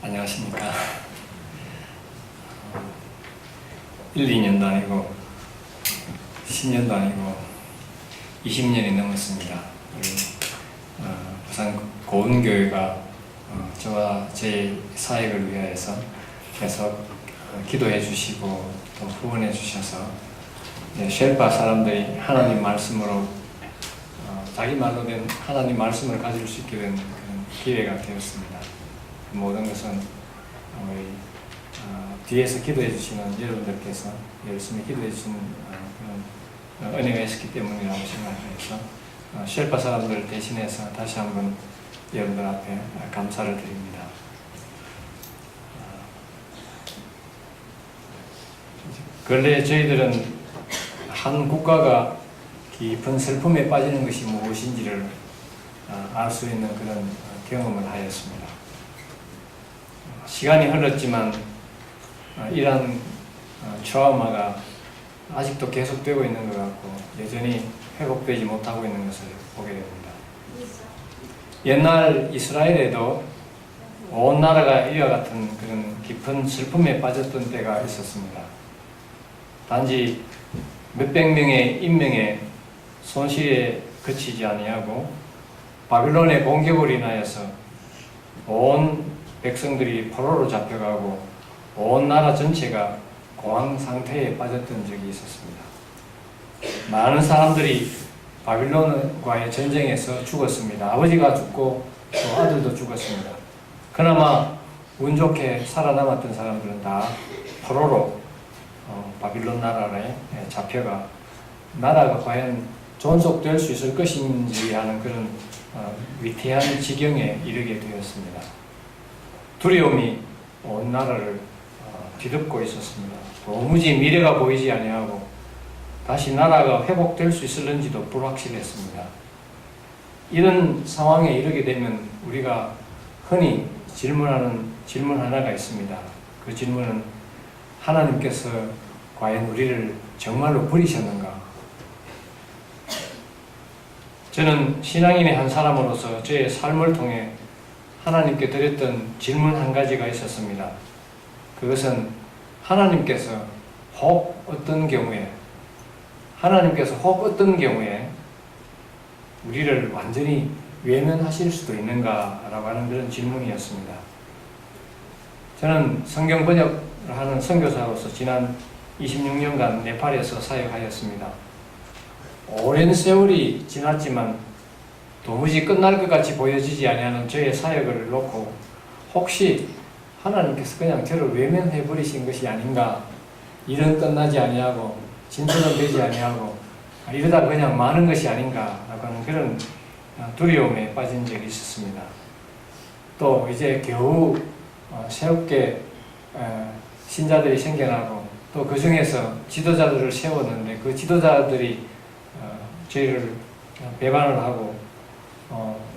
안녕하십니까. 1, 2년도 아니고 10년도 아니고 20년이 넘었습니다. 우리 부산 고운교회가 저와 제 사역을 위하여서 계속 기도해 주시고 또 후원해 주셔서 쉘파 사람들이 하나님 말씀으로 자기 말로 된 하나님 말씀을 가질 수 있게 된 그런 기회가 되었습니다. 그 모든 것은 우리 뒤에서 기도해 주시는 여러분들께서 열심히 기도해 주시는 그런 은혜가 있었기 때문이라고 생각해서 쉘파 사람들 대신해서 다시 한번 여러분들 앞에 감사를 드립니다. 근래 저희들은 한 국가가 깊은 슬픔에 빠지는 것이 무엇인지를 알 수 있는 그런 경험을 하였습니다. 시간이 흘렀지만 이러한 트라우마가 아직도 계속되고 있는 것 같고 여전히 회복되지 못하고 있는 것을 보게 됩니다. 옛날 이스라엘에도 온 나라가 이와 같은 그런 깊은 슬픔에 빠졌던 때가 있었습니다. 단지 몇백 명의 인명의 손실에 그치지 아니하고 바빌론의 공격으로 인하여서 온 백성들이 포로로 잡혀가고 온 나라 전체가 공황 상태에 빠졌던 적이 있었습니다. 많은 사람들이 바빌론과의 전쟁에서 죽었습니다. 아버지가 죽고 또 아들도 죽었습니다. 그나마 운 좋게 살아남았던 사람들은 다 포로로 바빌론 나라에 잡혀가 나라가 과연 존속될 수 있을 것인지 하는 그런 위태한 지경에 이르게 되었습니다. 두려움이 온 나라를 뒤덮고 있었습니다. 도무지 미래가 보이지 아니하고 다시 나라가 회복될 수 있을는지도 불확실했습니다. 이런 상황에 이르게 되면 우리가 흔히 질문하는 질문 하나가 있습니다. 그 질문은 하나님께서 과연 우리를 정말로 버리셨는가? 저는 신앙인의 한 사람으로서 저의 삶을 통해 하나님께 드렸던 질문 한 가지가 있었습니다. 그것은 하나님께서 혹 어떤 경우에 우리를 완전히 외면하실 수도 있는가라고 하는 그런 질문이었습니다. 저는 성경 번역을 하는 선교사로서 지난 26년간 네팔에서 사역하였습니다. 오랜 세월이 지났지만 도무지 끝날 것 같이 보여지지 아니하는 저의 사역을 놓고 혹시 하나님께서 그냥 저를 외면해 버리신 것이 아닌가, 일은 끝나지 아니하고 진전은 되지 아니하고 이러다 그냥 마는 것이 아닌가 라고 하는 그런 두려움에 빠진 적이 있었습니다. 또 이제 겨우 새롭게 신자들이 생겨나고 또 그 중에서 지도자들을 세웠는데 그 지도자들이 저희를 배반을 하고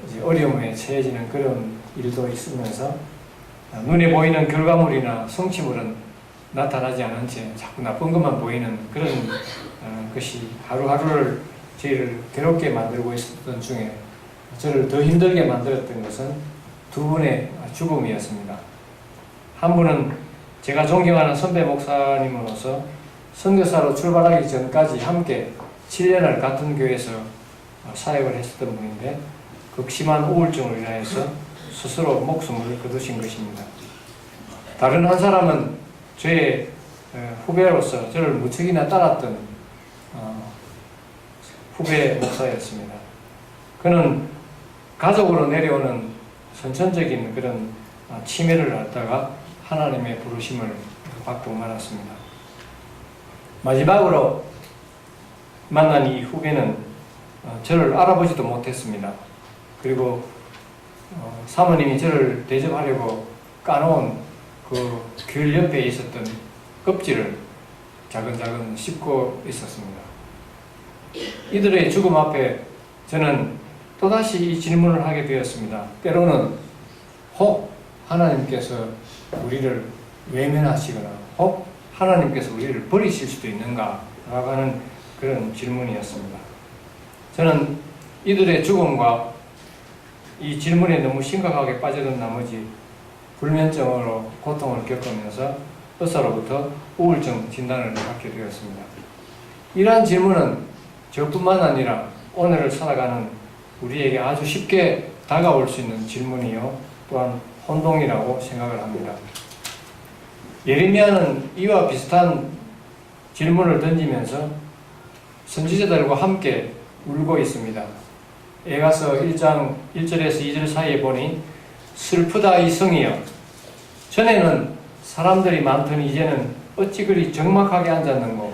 이제 어려움에 처해지는 그런 일도 있으면서 눈에 보이는 결과물이나 성취물은 나타나지 않은 채 자꾸 나쁜 것만 보이는 그런 것이 하루하루를 저희를 괴롭게 만들고 있었던 중에 저를 더 힘들게 만들었던 것은 두 분의 죽음이었습니다. 한 분은 제가 존경하는 선배 목사님으로서 선교사로 출발하기 전까지 함께 7년을 같은 교회에서 사역을 했었던 분인데 극심한 우울증으로 인하여서 스스로 목숨을 거두신 것입니다. 다른 한 사람은 저의 후배로서 저를 무척이나 따랐던 후배 목사였습니다. 그는 가족으로 내려오는 선천적인 그런 치매를 앓다가 하나님의 부르심을 받고 말았습니다. 마지막으로 만난 이 후배는 저를 알아보지도 못했습니다. 그리고 사모님이 저를 대접하려고 까놓은 그 귤 옆에 있었던 껍질을 자근자근 씹고 있었습니다. 이들의 죽음 앞에 저는 또다시 이 질문을 하게 되었습니다. 때로는 혹 하나님께서 우리를 외면하시거나 혹 하나님께서 우리를 버리실 수도 있는가 라고 하는 그런 질문이었습니다. 저는 이들의 죽음과 이 질문에 너무 심각하게 빠져든 나머지 불면증으로 고통을 겪으면서 의사로부터 우울증 진단을 받게 되었습니다. 이러한 질문은 저뿐만 아니라 오늘을 살아가는 우리에게 아주 쉽게 다가올 수 있는 질문이요 또한 혼동이라고 생각을 합니다. 예레미야는 이와 비슷한 질문을 던지면서 선지자들과 함께 울고 있습니다. 에가서 1장 1절에서 2절 사이에 보니 슬프다 이 성이여 전에는 사람들이 많더니 이제는 어찌 그리 적막하게 앉았는고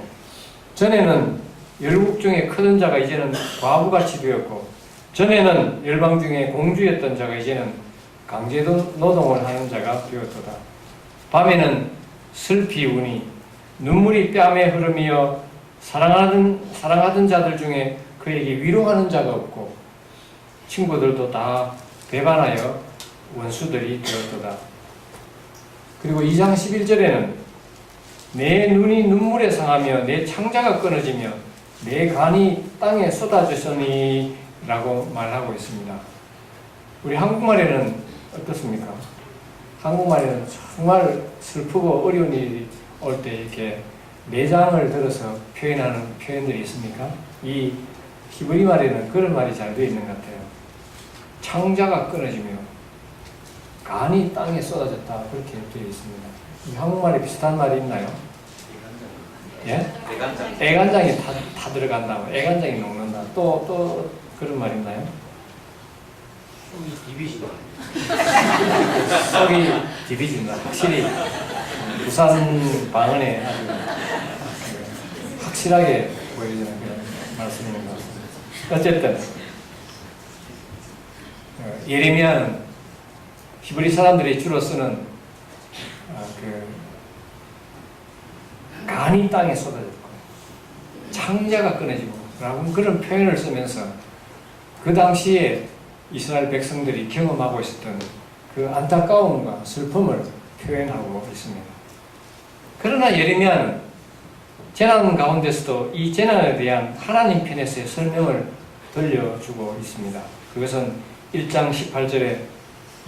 전에는 열국 중에 크던 자가 이제는 과부같이 되었고 전에는 열방 중에 공주였던 자가 이제는 강제 노동을 하는 자가 되었도다. 밤에는 슬피 우니 눈물이 뺨에 흐르며 사랑하던 자들 중에 그에게 위로하는 자가 없고 친구들도 다 배반하여 원수들이 되었도다. 그리고 2장 11절에는 내 눈이 눈물에 상하며 내 창자가 끊어지며 내 간이 땅에 쏟아졌으니 라고 말하고 있습니다. 우리 한국말에는 어떻습니까? 한국말에는 정말 슬프고 어려운 일이 올 때 이렇게 내장을 들어서 표현하는 표현들이 있습니까? 이 히브리 말에는 그런 말이 잘 되어 있는 것 같아요. 창자가 끊어지며 간이 땅에 쏟아졌다 그렇게 되어 있습니다. 이 한국말에 비슷한 말이 있나요? 예? 애간장이 다 들어간다. 애간장이 녹는다. 또 그런 말 있나요? 속이 디비진다. 속이 디비진다. 확실히 부산 방언에 아주 확실하게 보여지는 그런 말씀인 것 같습니다. 어쨌든 예레미야는 히브리 사람들이 주로 쓰는 간이 땅에 쏟아졌고 창자가 끊어지고 라고 그런 표현을 쓰면서 그 당시에 이스라엘 백성들이 경험하고 있었던 그 안타까움과 슬픔을 표현하고 있습니다. 그러나 예레미야는 재난 가운데서도 이 재난에 대한 하나님 편에서의 설명을 들려주고 있습니다. 그것은 1장 18절에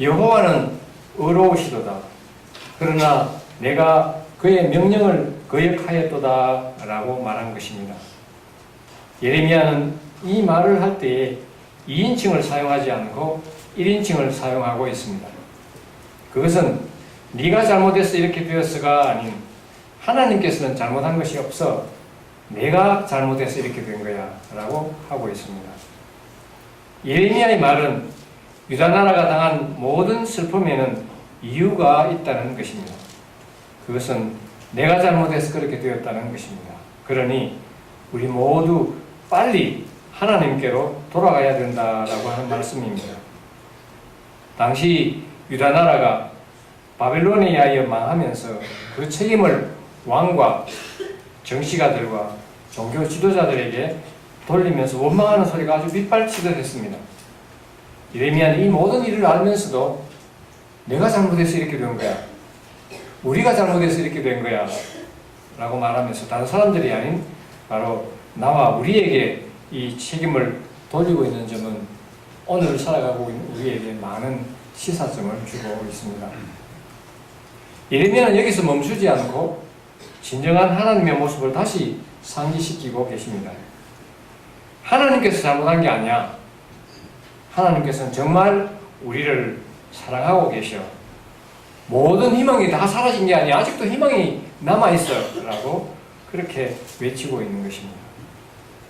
여호와는 의로우시도다. 그러나 내가 그의 명령을 거역하였도다 라고 말한 것입니다. 예레미야는 이 말을 할 때에 2인칭을 사용하지 않고 1인칭을 사용하고 있습니다. 그것은 네가 잘못해서 이렇게 되었어가 아닌 하나님께서는 잘못한 것이 없어 내가 잘못해서 이렇게 된 거야 라고 하고 있습니다. 예레미야의 말은 유다 나라가 당한 모든 슬픔에는 이유가 있다는 것입니다. 그것은 내가 잘못해서 그렇게 되었다는 것입니다. 그러니 우리 모두 빨리 하나님께로 돌아가야 된다라고 하는 말씀입니다. 당시 유다 나라가 바벨론에 의하여 망하면서 그 책임을 왕과 정치가들과 종교 지도자들에게 돌리면서 원망하는 소리가 아주 빗발치듯 했습니다. 예레미야는 이 모든 일을 알면서도 내가 잘못해서 이렇게 된 거야. 우리가 잘못해서 이렇게 된 거야. 라고 말하면서 다른 사람들이 아닌 바로 나와 우리에게 이 책임을 돌리고 있는 점은 오늘 살아가고 있는 우리에게 많은 시사점을 주고 있습니다. 예레미야는 여기서 멈추지 않고 진정한 하나님의 모습을 다시 상기시키고 계십니다. 하나님께서 잘못한 게 아니야. 하나님께서는 정말 우리를 사랑하고 계셔. 모든 희망이 다 사라진 게 아니야. 아직도 희망이 남아있어. 라고 그렇게 외치고 있는 것입니다.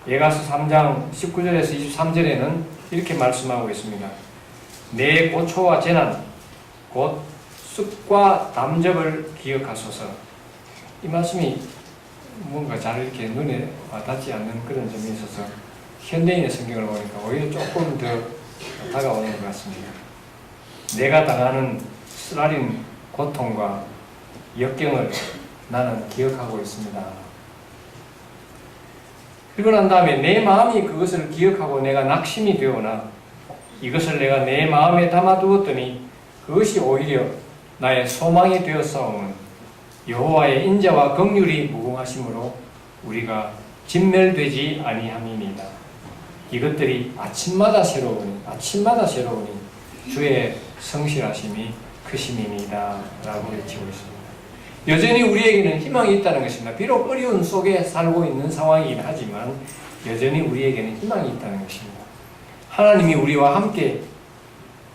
예가서 3장 19절에서 23절에는 이렇게 말씀하고 있습니다. 내 고초와 재난, 곧 쑥과 담접을 기억하소서. 이 말씀이 뭔가 잘 이렇게 눈에 와닿지 않는 그런 점이 있어서 현대인의 성경을 보니까 오히려 조금 더 다가오는 것 같습니다. 내가 당하는 쓰라린 고통과 역경을 나는 기억하고 있습니다. 그리고 난 다음에 내 마음이 그것을 기억하고 내가 낙심이 되오나 이것을 내가 내 마음에 담아두었더니 그것이 오히려 나의 소망이 되었사오면 여호와의 인자와 긍휼이 무궁하심으로 우리가 진멸되지 아니함이니이다. 이것들이 아침마다 새로우니 주의 성실하심이 크심이니이다 라고 외치고 있습니다. 여전히 우리에게는 희망이 있다는 것입니다. 비록 어려운 속에 살고 있는 상황이긴 하지만 여전히 우리에게는 희망이 있다는 것입니다. 하나님이 우리와 함께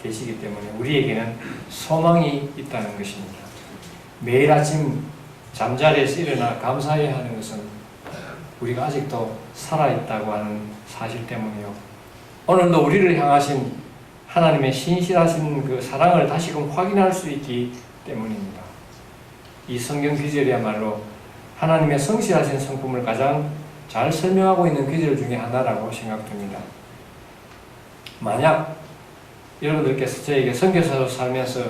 계시기 때문에 우리에게는 소망이 있다는 것입니다. 매일 아침 잠자리에서 일어나 감사해야 하는 것은 우리가 아직도 살아있다고 하는 사실 때문이요. 오늘도 우리를 향하신 하나님의 신실하신 그 사랑을 다시금 확인할 수 있기 때문입니다. 이 성경 귀절이야말로 하나님의 성실하신 성품을 가장 잘 설명하고 있는 귀절 중에 하나라고 생각됩니다. 만약 여러분들께서 저에게 선교사로 살면서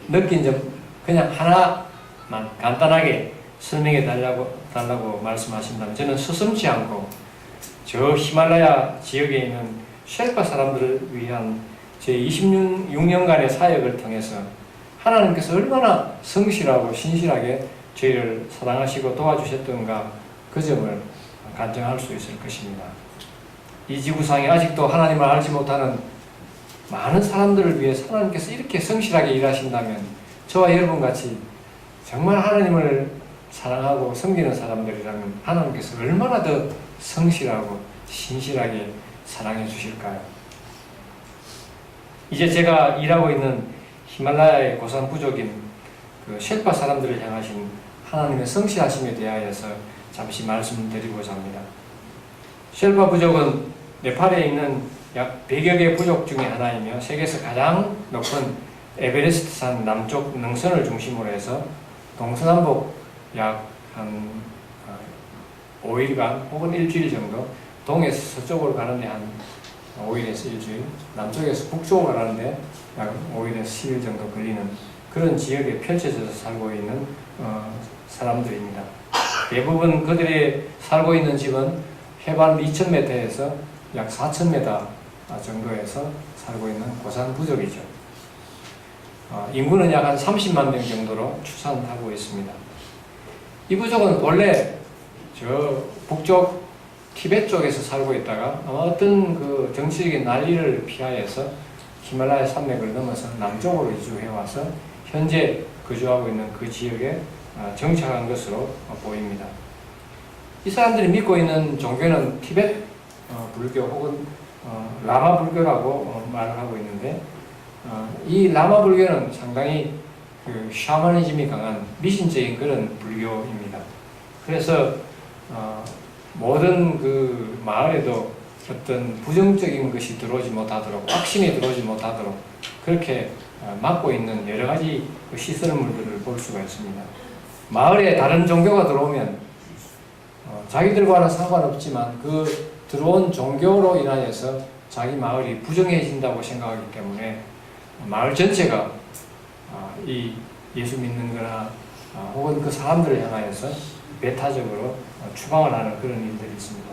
느낀 점 그냥 하나만 간단하게 설명해 달라고 말씀하신다면 저는 서슴지 않고 저 히말라야 지역에 있는 쉘파 사람들을 위한 제 26년간의 사역을 통해서 하나님께서 얼마나 성실하고 신실하게 저희를 사랑하시고 도와주셨던가 그 점을 간증할 수 있을 것입니다. 이 지구상에 아직도 하나님을 알지 못하는 많은 사람들을 위해서 하나님께서 이렇게 성실하게 일하신다면 저와 여러분같이 정말 하나님을 사랑하고 섬기는 사람들이라면 하나님께서 얼마나 더 성실하고 신실하게 사랑해 주실까요? 이제 제가 일하고 있는 히말라야의 고산 부족인 그 쉘파 사람들을 향하신 하나님의 성실하심에 대하여서 잠시 말씀드리고자 합니다. 쉘파 부족은 네팔에 있는 약 100여 개 부족 중에 하나이며 세계에서 가장 높은 에베레스트산 남쪽 능선을 중심으로 해서 동서남북 약 한 5일간 혹은 일주일 정도, 동에서 서쪽으로 가는데 한 5일에서 일주일, 남쪽에서 북쪽으로 가는데 약 5일에서 10일 정도 걸리는 그런 지역에 펼쳐져서 살고 있는 사람들입니다. 대부분 그들이 살고 있는 집은 해발 2,000m에서 약 4,000m 정도에서 살고 있는 고산 부족이죠. 인구는 약 한 30만 명 정도로 추산하고 있습니다. 이 부족은 원래 저 북쪽 티베트 쪽에서 살고 있다가 아마 어떤 그 정치적인 난리를 피하여서 히말라야 산맥을 넘어서 남쪽으로 이주해 와서 현재 거주하고 있는 그 지역에 정착한 것으로 보입니다. 이 사람들이 믿고 있는 종교는 티베트 불교 혹은 라마 불교라고 말을 하고 있는데 이 라마 불교는 상당히 그 샤머니즘이 강한 미신적인 그런 불교입니다. 그래서 모든 그 마을에도 어떤 부정적인 것이 들어오지 못하도록, 악신이 들어오지 못하도록 그렇게 막고 있는 여러 가지 그 시설물들을 볼 수가 있습니다. 마을에 다른 종교가 들어오면 자기들과는 상관없지만 그 들어온 종교로 인하여서 자기 마을이 부정해진다고 생각하기 때문에 마을 전체가 이 예수 믿는 거나 혹은 그 사람들을 향하여서 배타적으로 추방을 하는 그런 일들이 있습니다.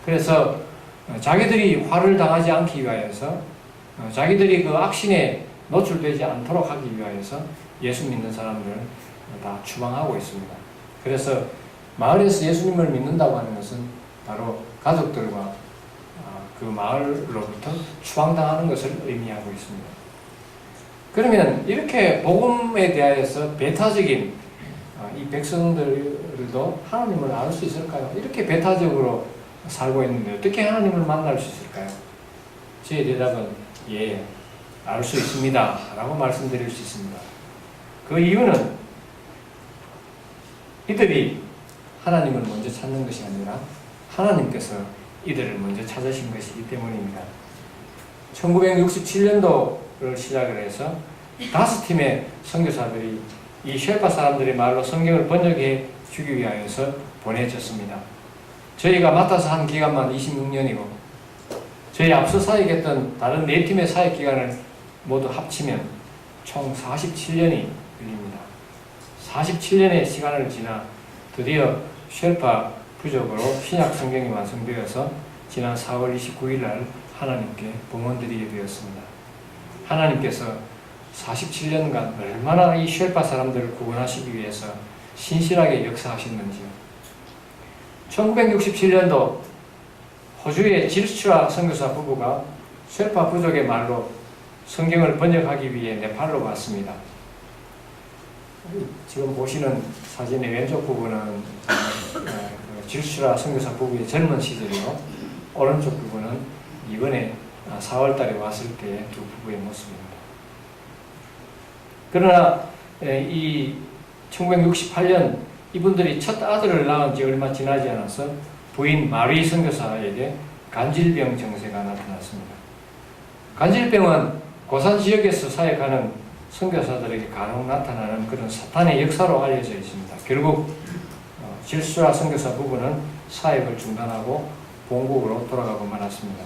그래서 자기들이 화를 당하지 않기 위하여서 자기들이 그 악신에 노출되지 않도록 하기 위하여서 예수 믿는 사람들을 다 추방하고 있습니다. 그래서 마을에서 예수님을 믿는다고 하는 것은 바로 가족들과 그 마을로부터 추방당하는 것을 의미하고 있습니다. 그러면 이렇게 복음에 대하여서 배타적인 이 백성들도 하나님을 알 수 있을까요? 이렇게 배타적으로 살고 있는데 어떻게 하나님을 만날 수 있을까요? 제 대답은 예, 알 수 있습니다 라고 말씀드릴 수 있습니다. 그 이유는 이들이 하나님을 먼저 찾는 것이 아니라 하나님께서 이들을 먼저 찾으신 것이기 때문입니다. 1967년도를 시작을 해서 5팀의 선교사들이 이 쉘파 사람들의 말로 성경을 번역해 주기 위하여서 보내졌습니다. 저희가 맡아서 한 기간만 26년이고 저희 앞서 사역했던 다른 4팀의 사역 기간을 모두 합치면 총 47년이 걸립니다. 47년의 시간을 지나 드디어 쉘파 부족으로 신약 성경이 완성되어서 지난 4월 29일 날 하나님께 봉헌드리게 되었습니다. 하나님께서 47년간 얼마나 이 쉘파 사람들을 구원하시기 위해서 신실하게 역사하셨는지요. 1967년도 호주의 질슈라 선교사 부부가 쉘파 부족의 말로 성경을 번역하기 위해 네팔로 왔습니다. 지금 보시는 사진의 왼쪽 부분은 질슈라 선교사 부부의 젊은 시절이고, 오른쪽 부분은 이번에 4월 달에 왔을 때의 두 부부의 모습입니다. 그러나 이 1968년 이분들이 첫 아들을 낳은 지 얼마 지나지 않아서 부인 마리 선교사에게 간질병 증세가 나타났습니다. 간질병은 고산 지역에서 사역하는 선교사들에게 간혹 나타나는 그런 사탄의 역사로 알려져 있습니다. 결국 질수라 선교사 부부는 사역을 중단하고 본국으로 돌아가고 말았습니다.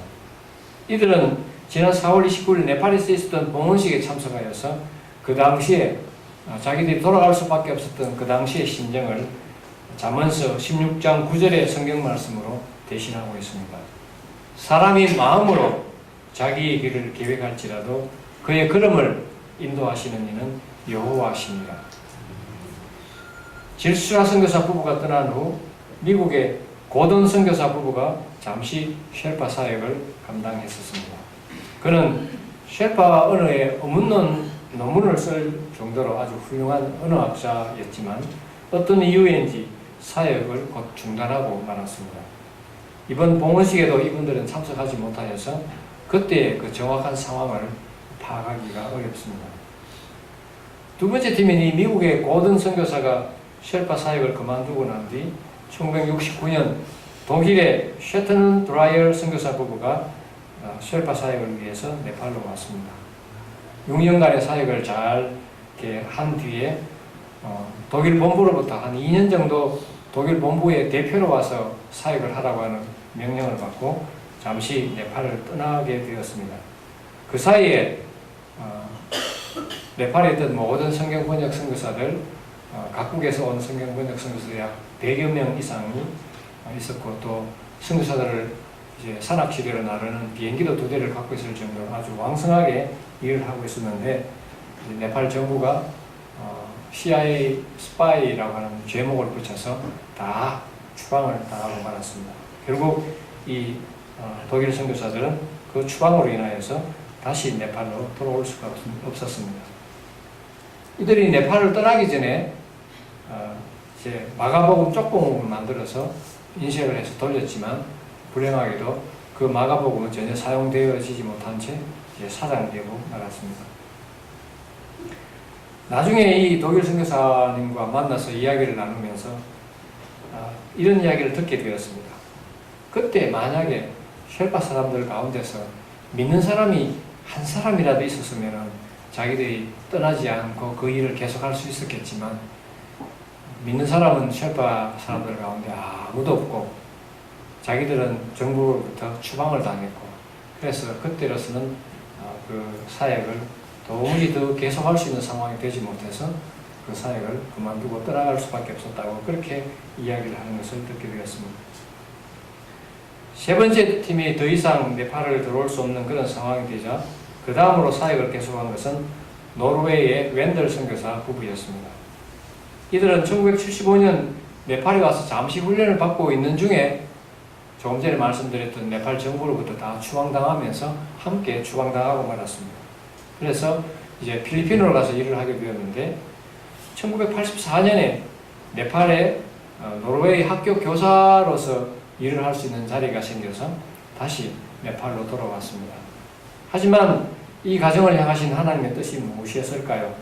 이들은 지난 4월 29일 네팔에서 있었던 봉헌식에 참석하여서 그 당시에 자기들이 돌아갈 수밖에 없었던 그 당시의 심정을 잠언서 16장 9절의 성경 말씀으로 대신하고 있습니다. 사람이 마음으로 자기의 길을 계획할지라도 그의 걸음을 인도하시는 이는 여호와시니라. 질수라 선교사 부부가 떠난 후 미국의 고든 선교사 부부가 잠시 쉘파 사역을 감당했었습니다. 그는 쉘파 언어의 어문론 논문을 쓸 정도로 아주 훌륭한 언어학자였지만 어떤 이유인지 사역을 곧 중단하고 말았습니다. 이번 봉헌식에도 이분들은 참석하지 못하여서 그때의 그 정확한 상황을 파악하기가 어렵습니다. 두 번째 팀인 이 미국의 고든 선교사가 쉘파 사역을 그만두고 난 뒤 1969년 독일의 셰튼 드라이얼 선교사 부부가 쉘파 사역을 위해서 네팔로 왔습니다. 6년간의 사역을 잘 한 뒤에 독일 본부로부터 한 2년 정도 독일 본부의 대표로 와서 사역을 하라고 하는 명령을 받고 잠시 네팔을 떠나게 되었습니다. 그 사이에 네팔에 있던 모든 성경 번역 선교사들, 각국에서 온 성경 번역 선교사들 약 100여 명 이상이 있었고, 또 선교사들을 이제 산악지대로 나르는 비행기도 2대를 갖고 있을 정도로 아주 왕성하게 일을 하고 있었는데, 네팔 정부가 CIA 스파이라고 하는 죄목을 붙여서 다 추방을 당하고 말았습니다. 결국 이 독일 선교사들은 그 추방으로 인하여서 다시 네팔로 돌아올 수가 없었습니다. 이들이 네팔을 떠나기 전에 이제 마가복음 쪽봉을 만들어서 인쇄를 해서 돌렸지만 불행하게도 그 마가복음은 전혀 사용되어지지 못한 채 이제 사장되고 말았습니다. 나중에 이 독일 선교사님과 만나서 이야기를 나누면서 이런 이야기를 듣게 되었습니다. 그때 만약에 쉘파 사람들 가운데서 믿는 사람이 한 사람이라도 있었으면 자기들이 떠나지 않고 그 일을 계속할 수 있었겠지만, 믿는 사람은 쉘파 사람들 가운데 아무도 없고 자기들은 정부로부터 추방을 당했고, 그래서 그때로서는 그 사역을 도무지 더 계속할 수 있는 상황이 되지 못해서 그 사역을 그만두고 떠나갈 수밖에 없었다고 그렇게 이야기를 하는 것을 듣게 되었습니다. 세 번째 팀이 더 이상 네팔을 들어올 수 없는 그런 상황이 되자 그 다음으로 사역을 계속한 것은 노르웨이의 웬들 선교사 부부였습니다. 이들은 1975년 네팔에 와서 잠시 훈련을 받고 있는 중에 조금 전에 말씀드렸던 네팔 정부로부터 다 추방당하면서 함께 추방당하고 말았습니다. 그래서 이제 필리핀으로 가서 일을 하게 되었는데 1984년에 네팔에 노르웨이 학교 교사로서 일을 할 수 있는 자리가 생겨서 다시 네팔로 돌아왔습니다. 하지만 이 가정을 향하신 하나님의 뜻이 무엇이었을까요?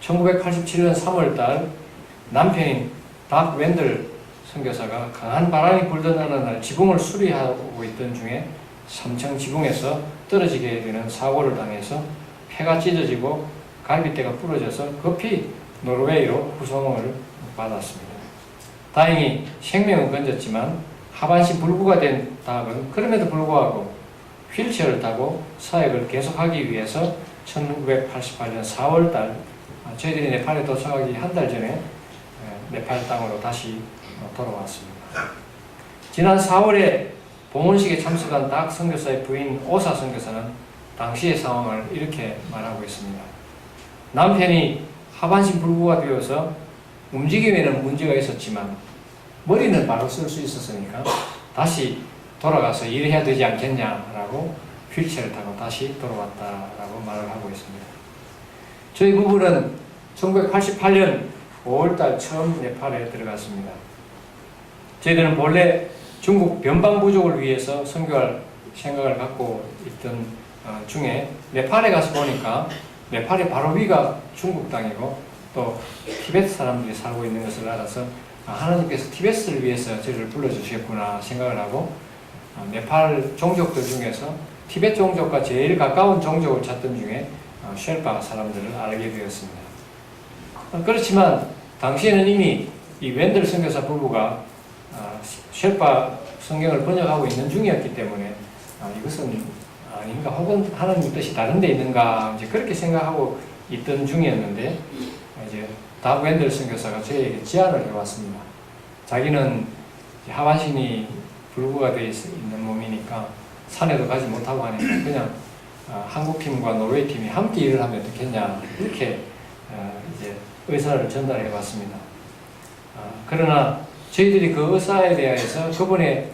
1987년 3월달 남편인 닥 웬들 선교사가 강한 바람이 불던 어느 날 지붕을 수리하고 있던 중에 3층 지붕에서 떨어지게 되는 사고를 당해서 폐가 찢어지고 갈비뼈가 부러져서 급히 노르웨이로 후송을 받았습니다. 다행히 생명은 건졌지만 하반신 불구가 된 닥은 그럼에도 불구하고 휠체어를 타고 사역을 계속하기 위해서 1988년 4월달 저희들이 네팔에 도착하기 한 달 전에 네팔 땅으로 다시 돌아왔습니다. 지난 4월에 봉헌식에 참석한 닥 선교사의 부인 오사 선교사는 당시의 상황을 이렇게 말하고 있습니다. 남편이 하반신 불구가 되어서 움직임에는 문제가 있었지만 머리는 바로 쓸 수 있었으니까 다시 돌아가서 일해야 되지 않겠냐라고 휠체어를 타고 다시 돌아왔다라고 말을 하고 있습니다. 저희 부부는 1988년 5월달 처음 네팔에 들어갔습니다. 저희들은 본래 중국 변방부족을 위해서 선교할 생각을 갖고 있던 중에 네팔에 가서 보니까 네팔의 바로 위가 중국 땅이고 또 티베트 사람들이 살고 있는 것을 알아서 하나님께서 티베트를 위해서 저희를 불러주셨구나 생각을 하고 네팔 종족들 중에서 티베트 종족과 제일 가까운 종족을 찾던 중에 쉘파 사람들을 알게 되었습니다. 그렇지만 당시에는 이미 이 웬들 선교사 부부가 쉘파 성경을 번역하고 있는 중이었기 때문에 이것은 아닌가 혹은 하나님 뜻이 다른 데 있는가 이제 그렇게 생각하고 있던 중이었는데 이제 닥 웬들 선교사가 저에게 제안을 해왔습니다. 자기는 하반신이 불구가 되어 있는 몸이니까 산에도 가지 못하고 하니까 그냥 한국 팀과 노르웨이 팀이 함께 일을 하면 어떻겠냐 이렇게 이제 의사를 전달해 봤습니다. 그러나 저희들이 그 의사에 대해서 그분의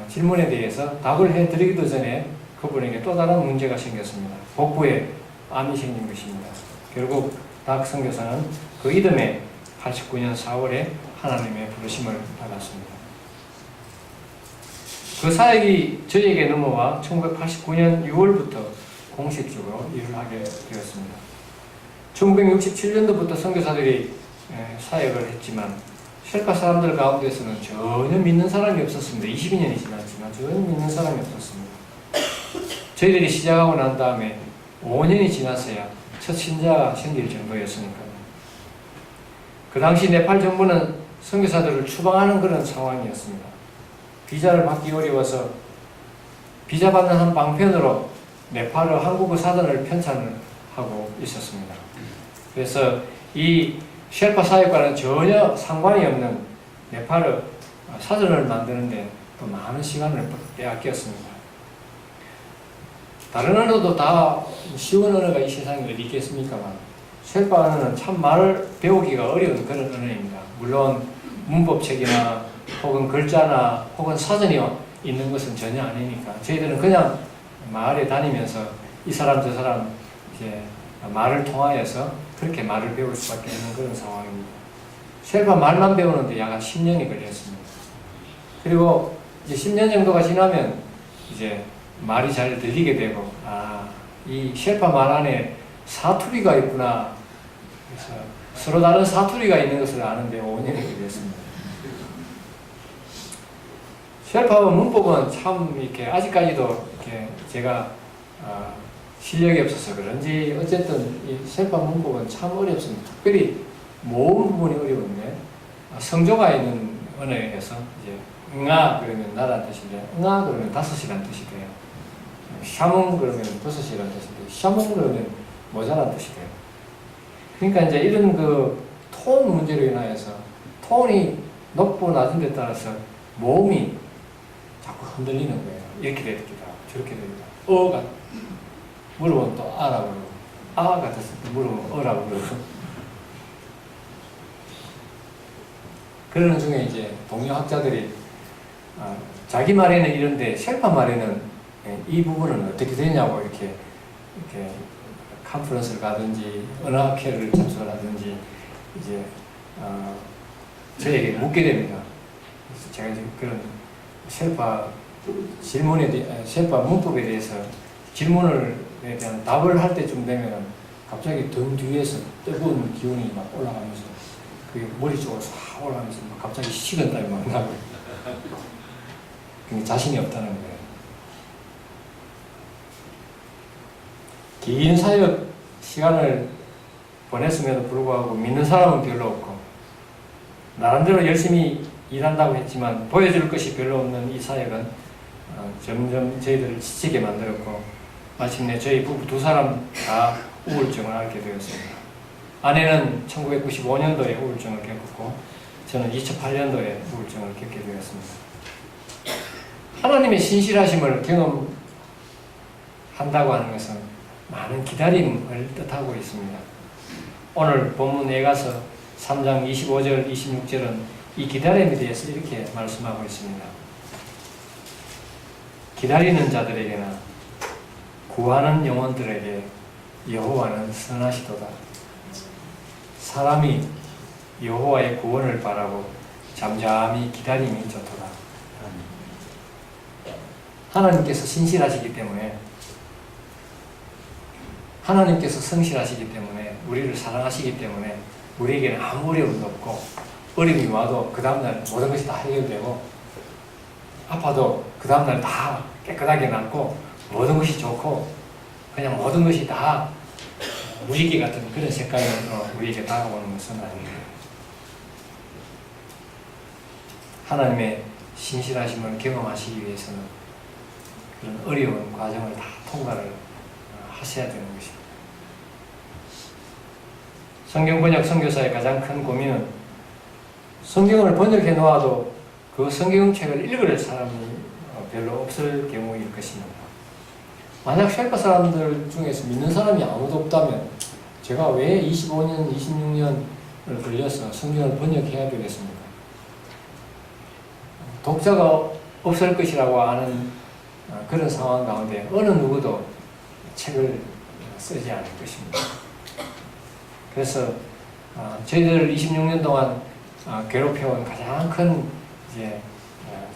질문에 대해서 답을 해드리기도 전에 그분에게 또 다른 문제가 생겼습니다. 복부에 암이 생긴 것입니다. 결국 닥 선교사는 그 이듬해 89년 4월에 하나님의 부르심을 받았습니다. 그 사역이 저희에게 넘어와 1989년 6월부터 공식적으로 일을 하게 되었습니다. 1967년도부터 선교사들이 사역을 했지만 쉘파 사람들 가운데서는 전혀 믿는 사람이 없었습니다. 22년이 지났지만 전혀 믿는 사람이 없었습니다. 저희들이 시작하고 난 다음에 5년이 지났어야 첫 신자가 생길 정도였으니까요. 그 당시 네팔 정부는 선교사들을 추방하는 그런 상황이었습니다. 비자를 받기 어려워서 비자 받는 한 방편으로 네팔어 한국어 사전을 편찬을 하고 있었습니다. 그래서 이 쉘파 사역과는 전혀 상관이 없는 네팔어 사전을 만드는데 또 많은 시간을 빼앗겼습니다. 다른 언어도 다 쉬운 언어가 이 세상에 어디 있겠습니까만 쉘파 언어는 참 말을 배우기가 어려운 그런 언어입니다. 물론 문법책이나 혹은 글자나 혹은 사전이 있는 것은 전혀 아니니까 저희들은 그냥 마을에 다니면서 이 사람 저 사람 이제 말을 통하여서 그렇게 말을 배울 수밖에 없는 그런 상황입니다. 쉘파 말만 배우는데 약 10년이 걸렸습니다. 그리고 이제 10년 정도가 지나면 이제 말이 잘 들리게 되고 이 쉘파 말 안에 사투리가 있구나. 그래서 서로 다른 사투리가 있는 것을 아는데 5년이 걸렸습니다. 쉘파 문법은 참 이렇게 아직까지도 이렇게 제가 실력이 없어서 그런지 어쨌든 이 쉘파 문법은 참 어렵습니다. 특별히 모음 부분이 어려운데 성조가 있는 언어에서 이제 응아 그러면 나란 뜻인데 응아 그러면 다섯이란 뜻이 돼요. 샤몽 그러면 버섯이란 뜻이 돼요. 샤몽 그러면 모자란 뜻이 돼요. 그러니까 이제 이런 그 톤 문제로 인하여서 톤이 높고 낮은 데 따라서 모음이 자꾸 흔들리는 거예요. 이렇게 됩니다. 저렇게 됩니다. 어가 물어보면 또 아라고 그러고 아 같았을 때 물어보면 어라고 그러고 그러는 중에 이제 동료 학자들이 자기 말에는 이런데 쉘파 말에는 이 부분은 어떻게 되냐고 이렇게 컨퍼런스를 가든지 언어학회를 참석을 하든지 이제 저에게 묻게 됩니다. 그래서 제가 이제 그런 쉘파 쉘파 문법에 대해서 질문에 대한 답을 할 때쯤 되면 갑자기 등 뒤에서 뜨거운 기운이 막 올라가면서 그게 머리 쪽으로 싹 올라가면서 막 갑자기 식은땀이 막 나고 자신이 없다는 거예요. 긴 사역 시간을 보냈음에도 불구하고 믿는 사람은 별로 없고 나름대로 열심히 일한다고 했지만 보여줄 것이 별로 없는 이 사역은 점점 저희들을 지치게 만들었고 마침내 저희 부부 두 사람 다 우울증을 앓게 되었습니다. 아내는 1995년도에 우울증을 겪었고 저는 2008년도에 우울증을 겪게 되었습니다. 하나님의 신실하심을 경험한다고 하는 것은 많은 기다림을 뜻하고 있습니다. 오늘 본문 에가서 3장 25절 26절은 이 기다림에 대해서 이렇게 말씀하고 있습니다. 기다리는 자들에게나 구하는 영혼들에게 여호와는 선하시도다. 사람이 여호와의 구원을 바라고 잠잠히 기다림이 좋도다. 하나님께서 신실하시기 때문에, 하나님께서 성실하시기 때문에, 우리를 사랑하시기 때문에 우리에게는 아무 어려움도 없고, 어려움이 와도 그 다음날 모든 것이 다 해결되고, 아파도 그 다음날 다 깨끗하게 낫고, 모든 것이 좋고, 그냥 모든 것이 다 무지개 같은 그런 색깔로 우리에게 다가오는 것은 아닙니다. 하나님의 신실하심을 경험하시기 위해서는 그런 어려운 과정을 다 통과를 하셔야 되는 것입니다. 성경 번역 선교사의 가장 큰 고민은 성경을 번역해 놓아도 그 성경책을 읽을 사람이 별로 없을 경우일 것입니다. 만약 쉘파 사람들 중에서 믿는 사람이 아무도 없다면 제가 왜 25년, 26년을 걸려서 성경을 번역해야 되겠습니까? 독자가 없을 것이라고 아는 그런 상황 가운데 어느 누구도 책을 쓰지 않을 것입니다. 그래서 저희들 26년 동안 괴롭혀온 가장 큰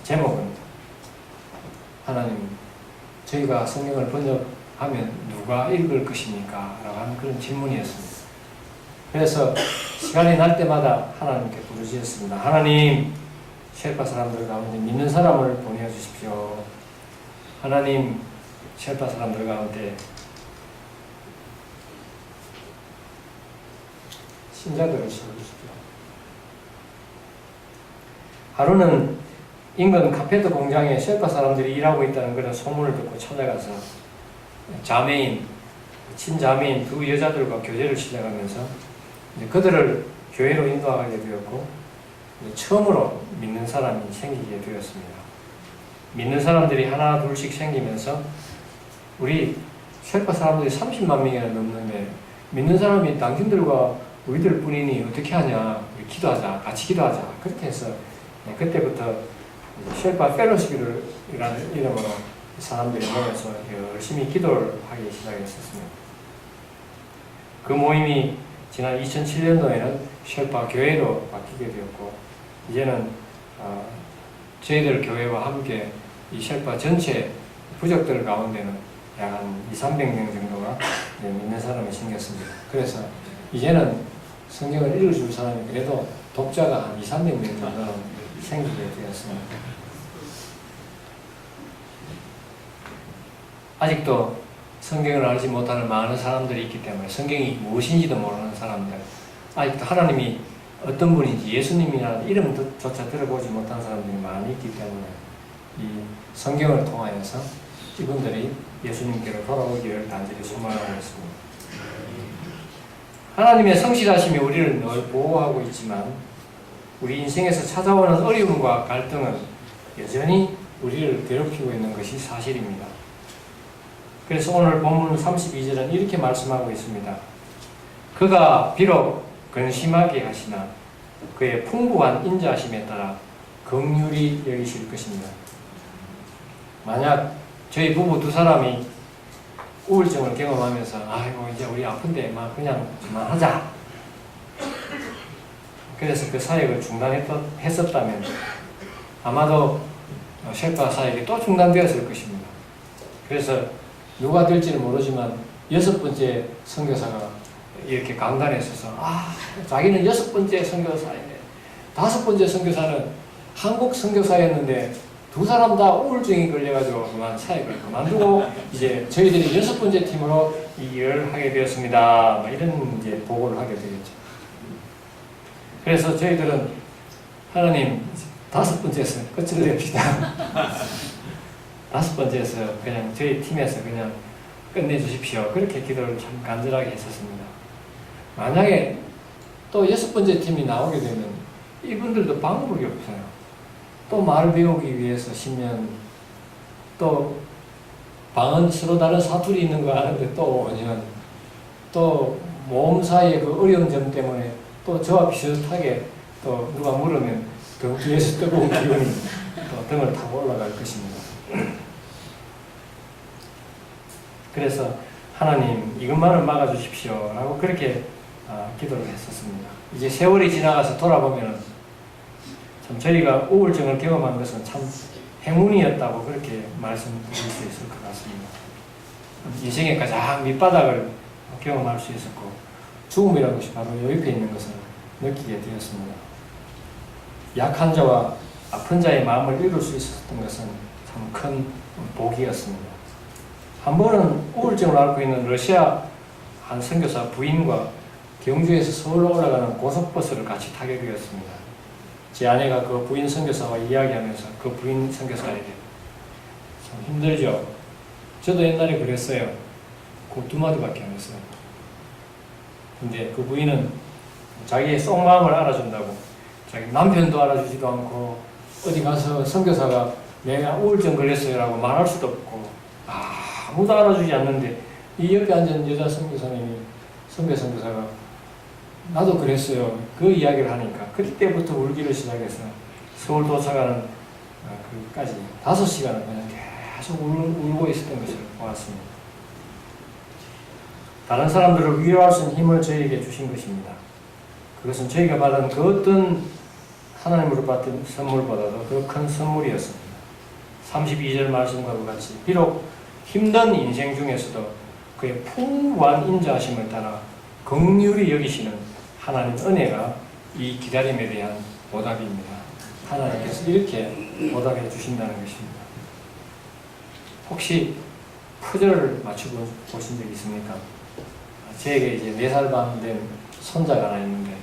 제목은 하나님, 저희가 성경을 번역하면 누가 읽을 것입니까? 라고 하는 그런 질문이었습니다. 그래서 시간이 날 때마다 하나님께 부르짖었습니다. 하나님, 쉘파 사람들 가운데 믿는 사람을 보내주십시오. 하나님, 쉘파 사람들 가운데 신자들을 세워주십시오. 하루는 인근 카페트 공장에 쉘파 사람들이 일하고 있다는 그런 소문을 듣고 찾아가서 친자매인 두 여자들과 교제를 시작하면서 그들을 교회로 인도하게 되었고 처음으로 믿는 사람이 생기게 되었습니다. 믿는 사람들이 하나 둘씩 생기면서 우리 쉘파 사람들이 30만 명이나 넘는데 믿는 사람이 당신들과 우리들 뿐이니 어떻게 하냐, 우리 기도하자, 같이 기도하자. 그렇게 해서 그때부터 쉘파 펠로십이라는 이름으로 사람들이 모여서 열심히 기도를 하기 시작했었습니다. 그 모임이 지난 2007년도에는 쉘파 교회로 바뀌게 되었고 이제는 저희들 교회와 함께 이 쉘파 전체 부족들 가운데는 약 한 200~300명 정도가 믿는 사람이 생겼습니다. 그래서 이제는 성경을 읽어줄 사람이 그래도 독자가 한 200~300명 정도는 생기게 되었습니다. 아직도 성경을 알지 못하는 많은 사람들이 있기 때문에 성경이 무엇인지도 모르는 사람들, 아직도 하나님이 어떤 분인지 예수님이라는 이름조차 들어보지 못한 사람들이 많이 있기 때문에 이 성경을 통하여서 이분들이 예수님께로 돌아오기를 간절히 소망하고 있습니다. 하나님의 성실하심이 우리를 늘 보호하고 있지만 우리 인생에서 찾아오는 어려움과 갈등은 여전히 우리를 괴롭히고 있는 것이 사실입니다. 그래서 오늘 본문 32절은 이렇게 말씀하고 있습니다. 그가 비록 근심하게 하시나 그의 풍부한 인자하심에 따라 긍휼히 여기실 것입니다. 만약 저희 부부 두 사람이 우울증을 경험하면서 아이고 이제 우리 아픈데 막 그냥 그만하자, 그래서 그 사역을 중단했었다면 아마도 쉘파 사역이 또 중단되었을 것입니다. 그래서 누가 될지는 모르지만 6번째 선교사가 이렇게 강단에 서서 자기는 6번째 선교사인데 5번째 선교사는 한국 선교사였는데 두 사람 다 우울증이 걸려가지고 그만 사역을 그만두고 이제 저희들이 6번째 팀으로 이 일을 하게 되었습니다. 이런 이제 보고를 하게 되겠죠. 그래서 저희들은 하나님 5번째에서 끝을 냅시다. 5번째에서 그냥 저희 팀에서 그냥 끝내주십시오. 그렇게 기도를 참 간절하게 했었습니다. 만약에 또 6번째 팀이 나오게 되면 이분들도 방법이 없어요. 또 말 배우기 위해서 10년, 또 방은 서로 다른 사투리 있는 거 아는데 또 5년, 또 모험 사이의 그 어려운 점 때문에 또 저와 비슷하게 또 누가 물으면 그 뒤에서 뜨거운 기운이 또 등을 타고 올라갈 것입니다. 그래서 하나님 이것만을 막아주십시오 라고 그렇게 기도를 했었습니다. 이제 세월이 지나가서 돌아보면 참 저희가 우울증을 경험한 것은 참 행운이었다고 그렇게 말씀드릴 수 있을 것 같습니다. 인생의 가장 밑바닥을 경험할 수 있었고 죽음이라는 것이 바로 요 옆에 있는 것을 느끼게 되었습니다. 약한 자와 아픈 자의 마음을 읽을 수 있었던 것은 참 큰 복이었습니다. 한 번은 우울증을 앓고 있는 러시아 한 선교사 부인과 경주에서 서울로 올라가는 고속버스를 같이 타게 되었습니다. 제 아내가 그 부인 선교사와 이야기하면서 그 부인 선교사에게 참 힘들죠. 저도 옛날에 그랬어요. 그 2마디밖에 안 했어요. 근데 그 부인은 자기의 속마음을 알아준다고 자기 남편도 알아주지도 않고 어디 가서 선교사가 내가 우울증 걸렸어요 라고 말할 수도 없고 아무도 알아주지 않는데 이 옆에 앉은 여자 선교사님이 선교사가 나도 그랬어요. 그 이야기를 하니까 그때부터 울기를 시작해서 서울 도착하는 그까지 5시간을 그냥 계속 울고 있었던 것을 보았습니다. 다른 사람들을 위로할 수 있는 힘을 저희에게 주신 것입니다. 그것은 저희가 받은 그 어떤 하나님으로 받은 선물보다도 더 큰 선물이었습니다. 32절 말씀과 같이 비록 힘든 인생 중에서도 그의 풍부한 인자하심을 따라 긍휼히 여기시는 하나님 은혜가 이 기다림에 대한 보답입니다. 하나님께서 이렇게 보답해 주신다는 것입니다. 혹시 퍼즐을 맞추고 보신 적 있습니까? 제게 이제 4살 반 된 손자가 하나 있는데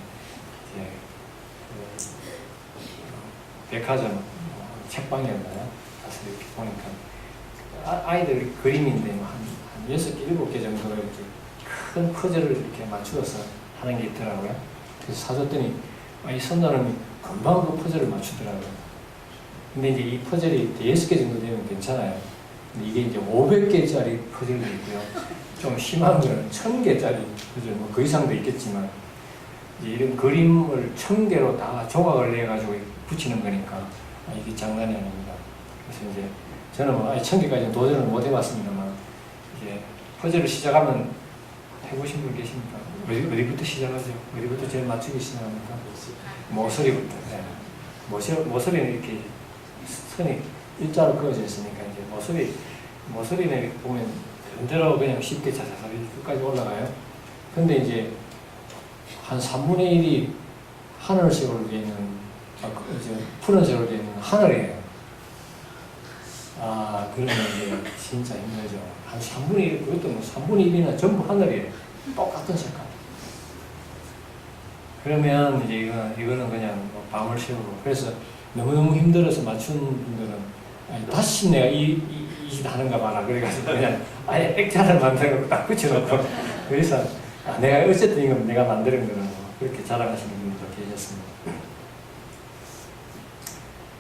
이제 백화점 책방이었나요? 가서 이렇게 보니까 아이들 그림인데 한 6개, 7개 정도로 이렇게 큰 퍼즐을 이렇게 맞추어서 하는 게 있더라고요. 그래서 사줬더니 이 손자는 금방 그 퍼즐을 맞추더라고요. 근데 이제 이 퍼즐이 6개 정도 되면 괜찮아요. 근데 이게 이제 500개짜리 퍼즐도 있고요. 좀 심한 거는 1000개짜리 퍼즐, 뭐 그 이상도 있겠지만 이제 이런 그림을 1000개로 다 조각을 내가지고 붙이는 거니까 이게 장난이 아닙니다. 그래서 이제 저는 뭐 1000개까지는 도전을 못 해봤습니다만 이제 퍼즐을 시작하면 해보신 분 계십니까? 어디부터 시작하죠? 어디부터 제일 맞추기 시작합니까? 모서리부터. 네. 모서리는 이렇게 선이 일자로 그어져 있으니까 이제 모서리는 보면 그대로 그냥 쉽게 자자자 끝까지 올라가요. 근데 이제 한 3분의 1이 하늘색으로 되어 있는, 이제 푸른색으로 되어 있는 하늘이에요. 그러면 이제 진짜 힘들죠. 한 3분의 1, 그것도 뭐 3분의 1이나 전부 하늘이에요. 똑같은 색깔. 그러면 이제 이거는 그냥 뭐 밤을 새우고, 그래서 너무너무 힘들어서 맞춘 분들은 다시 내가 이 짓 하는가 봐라. 그래가지고 그냥 아예 액자를 만들고 딱 붙여놓고, 그래서 내가 어쨌든 이건 내가 만드는 거는 뭐 그렇게 자랑하시는 분들도 계셨습니다.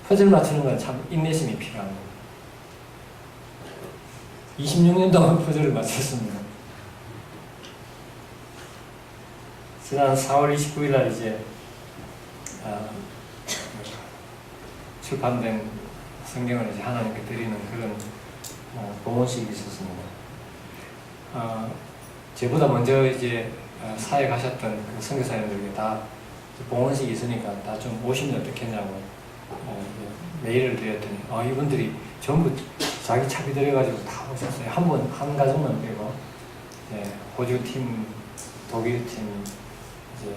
퍼즐 맞추는 건 참 인내심이 필요합니다. 26년 동안 퍼즐을 맞췄습니다. 지난 4월 29일 날 이제 출판된 성경을 이제 하나님께 드리는 그런 봉헌식이 있었습니다. 제보다 먼저 이제 사역하셨던 그 선교사님들에게 다 봉헌식이 있으니까 다 좀 오시면 어떻겠냐고 메일을 드렸더니 이분들이 전부 자기 차비 들여가지고 다 오셨어요. 한 가족만 빼고 호주 팀, 독일 팀, 이제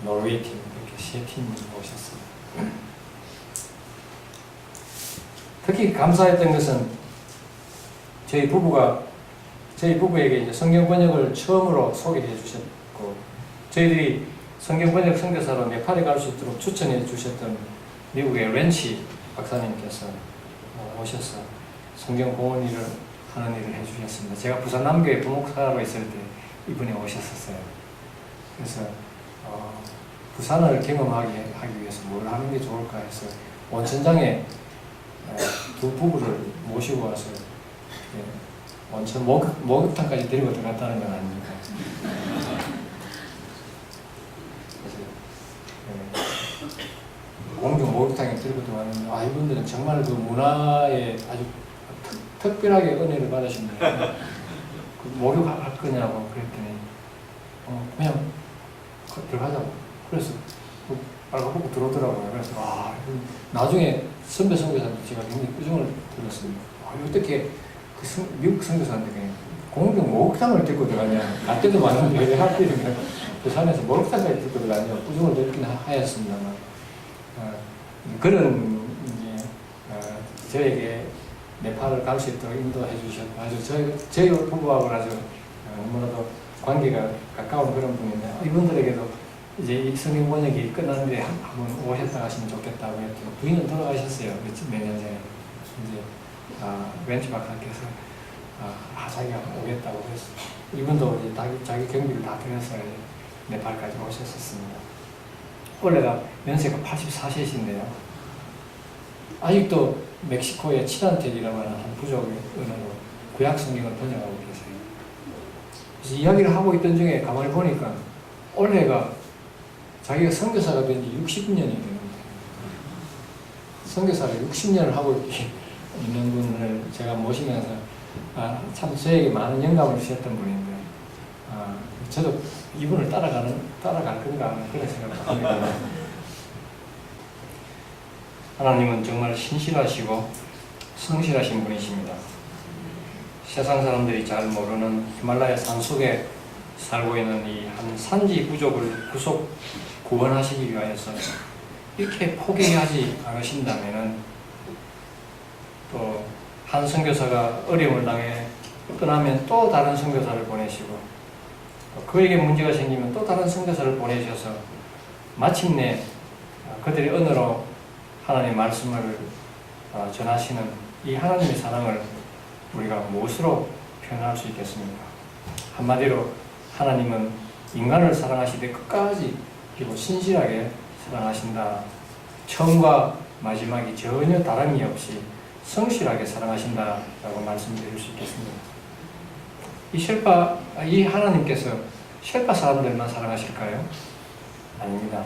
노르웨이 팀 이렇게 3팀 오셨어요. 특히 감사했던 것은 저희 부부에게 이제 성경 번역을 처음으로 소개해 주셨고, 저희들이 성경 번역 선교사로 네팔에 갈 수 있도록 추천해 주셨던 미국의 렌치 박사님께서 오셔서 성경 공헌 일을 하는 일을 해주셨습니다. 제가 부산 남교회 부목사로 있을 때 이분이 오셨었어요. 그래서 부산을 경험하게 하기 위해서 뭘 하는 게 좋을까 해서 온천장에 두 부부를 모시고 와서 온천 목욕탕까지 데리고 들어갔다는 건 아닙니다. 공중 목욕탕에 들고 들어왔는데 이분들은 정말 그 문화에 아주 특별하게 은혜를 받으십니다. 그 목욕할 거냐고 그랬더니 그냥 들어가자고. 그래서 빨갛고 들어오더라고요. 그래서 나중에 선배 선교사한테 제가 굉장히 꾸중을 들었습니다. 어떻게 미국 선교사한테 그냥 공중 목욕탕을 들고 들어가냐. 나 때도 많은데 왜 하필이면 부산에서 목욕탕까지 들고 들어가냐. 꾸중을 듣긴 하였습니다만 그런 저에게 네팔을 갈 수 있도록 인도해 주셨고 아주 저희 부부하고 아주 너무나도 관계가 가까운 그런 분인데 이분들에게도 이제 이 성경 번역이 끝났는데 한번 오셨다 가시면 좋겠다고 했더니 부인은 돌아가셨어요. 몇 년 전에. 이제 벤치 박사께서 자기가 오겠다고 했어요. 이분도 이제 자기 경비를 다 들여서 네팔까지 오셨었습니다. 원래가 연세가 84세신데요. 아직도 멕시코의 치단텍이라고 하는 한 부족의 은어로 구약 성경을 번역하고 계세요. 그래서 이야기를 하고 있던 중에 가만히 보니까 올해가 자기가 선교사가 된 지 60년이 됩니다. 선교사를 60년을 하고 있는 분을 제가 모시면서 참 저에게 많은 영감을 주셨던 분인데 저도 이분을 따라갈 건가 하는 그런 생각을 합니다. 하나님은 정말 신실하시고 성실하신 분이십니다. 세상 사람들이 잘 모르는 히말라야 산속에 살고 있는 이 한 산지 부족을 구원하시기 위하여서 이렇게 포기하지 않으신다면은 또 한 선교사가 어려움을 당해 떠나면 또 다른 선교사를 보내시고 그에게 문제가 생기면 또 다른 선교사를 보내셔서 마침내 그들의 언어로 하나님의 말씀을 전하시는 이 하나님의 사랑을 우리가 무엇으로 표현할 수 있겠습니까? 한마디로 하나님은 인간을 사랑하시되 끝까지 그리고 신실하게 사랑하신다. 처음과 마지막이 전혀 다름이 없이 성실하게 사랑하신다라고 말씀드릴 수 있겠습니다. 이 하나님께서 쉘파 사람들만 사랑하실까요? 아닙니다.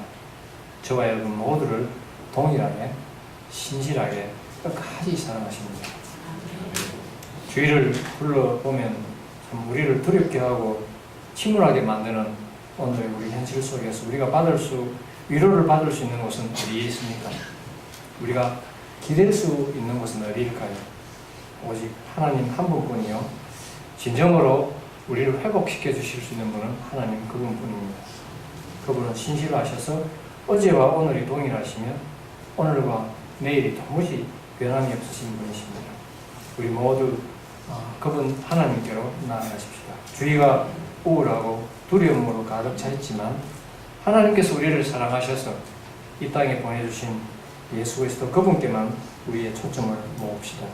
저와 여러분 모두를 동일하게 신실하게 끝까지 사랑하십니다. 주의를 불러보면 참 우리를 두렵게 하고 침울하게 만드는 오늘 우리 현실 속에서 우리가 위로를 받을 수 있는 곳은 어디에 있습니까? 우리가 기댈 수 있는 곳은 어디일까요? 오직 하나님 한 분뿐이요. 진정으로 우리를 회복시켜 주실 수 있는 분은 하나님 그분뿐입니다. 그분은 신실하셔서 어제와 오늘이 동일하시며 오늘과 내일이 도무지 변함이 없으신 분이십니다. 우리 모두 그분 하나님께로 나아가십시다. 주의가 우울하고 두려움으로 가득 차 있지만 하나님께서 우리를 사랑하셔서 이 땅에 보내주신 예수 그리스도 그분께만 우리의 초점을 모읍시다.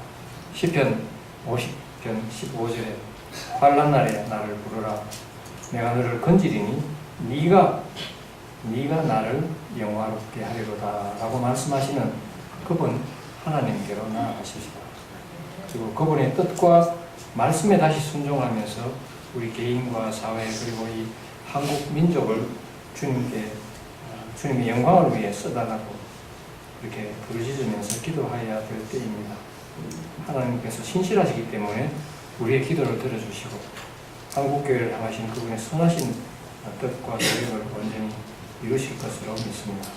시편 50편 15절에 환난 날에 나를 부르라. 내가 너를 건지리니 네가 나를 영화롭게 하리로다 라고 말씀하시는 그분 하나님께로 나아가십시다. 그리고 그분의 뜻과 말씀에 다시 순종하면서 우리 개인과 사회 그리고 이 한국 민족을 주님의 영광을 위해 써달라고 이렇게 부르짖으면서 기도하여야 될 때입니다. 하나님께서 신실하시기 때문에 우리의 기도를 들어주시고 한국교회를 향하신 그분의 선하신 뜻과 계획을 온전히 이루실 것으로 믿습니다.